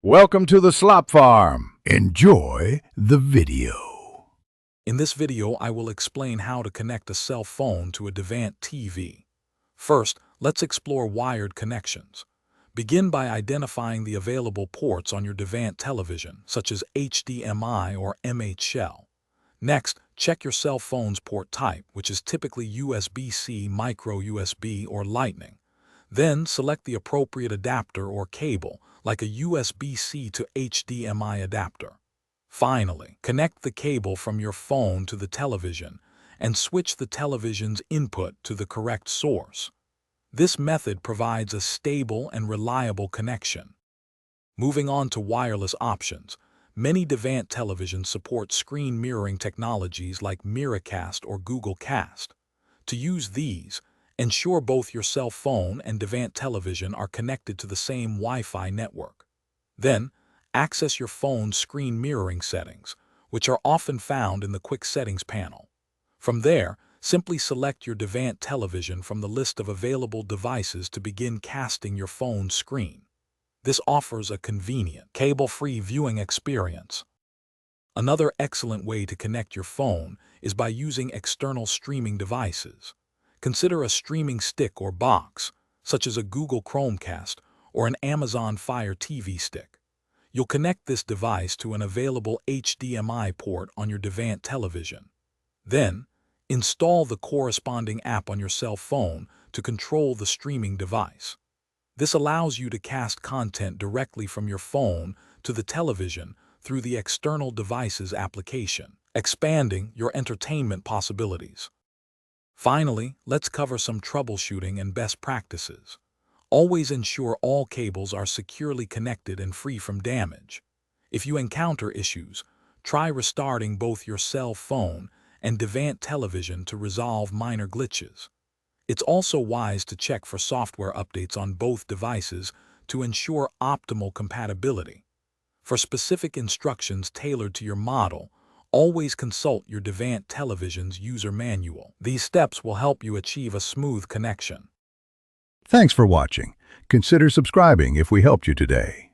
Welcome to the Slop Farm. Enjoy the video. In this video, I will explain how to connect a cell phone to a Devant TV. First, let's explore wired connections. Begin by identifying the available ports on your Devant television, such as HDMI or MHL. Next, check your cell phone's port type, which is typically USB-C, micro USB, or Lightning. Then, select the appropriate adapter or cable, like a USB-C to HDMI adapter. Finally, connect the cable from your phone to the television and switch the television's input to the correct source. This method provides a stable and reliable connection. Moving on to wireless options, many Devant televisions support screen mirroring technologies like Miracast or Google Cast. To use these, ensure both your cell phone and Devant television are connected to the same Wi-Fi network. Then, access your phone's screen mirroring settings, which are often found in the Quick Settings panel. From there, simply select your Devant television from the list of available devices to begin casting your phone's screen. This offers a convenient, cable-free viewing experience. Another excellent way to connect your phone is by using external streaming devices. Consider a streaming stick or box, such as a Google Chromecast or an Amazon Fire TV stick. You'll connect this device to an available HDMI port on your Devant television. Then, install the corresponding app on your cell phone to control the streaming device. This allows you to cast content directly from your phone to the television through the external device's application, expanding your entertainment possibilities. Finally, let's cover some troubleshooting and best practices. Always ensure all cables are securely connected and free from damage. If you encounter issues, try restarting both your cell phone and Devant television to resolve minor glitches. It's also wise to check for software updates on both devices to ensure optimal compatibility. For specific instructions tailored to your model, always consult your Devant television's user manual. These steps will help you achieve a smooth connection. Thanks for watching. Consider subscribing if we helped you today.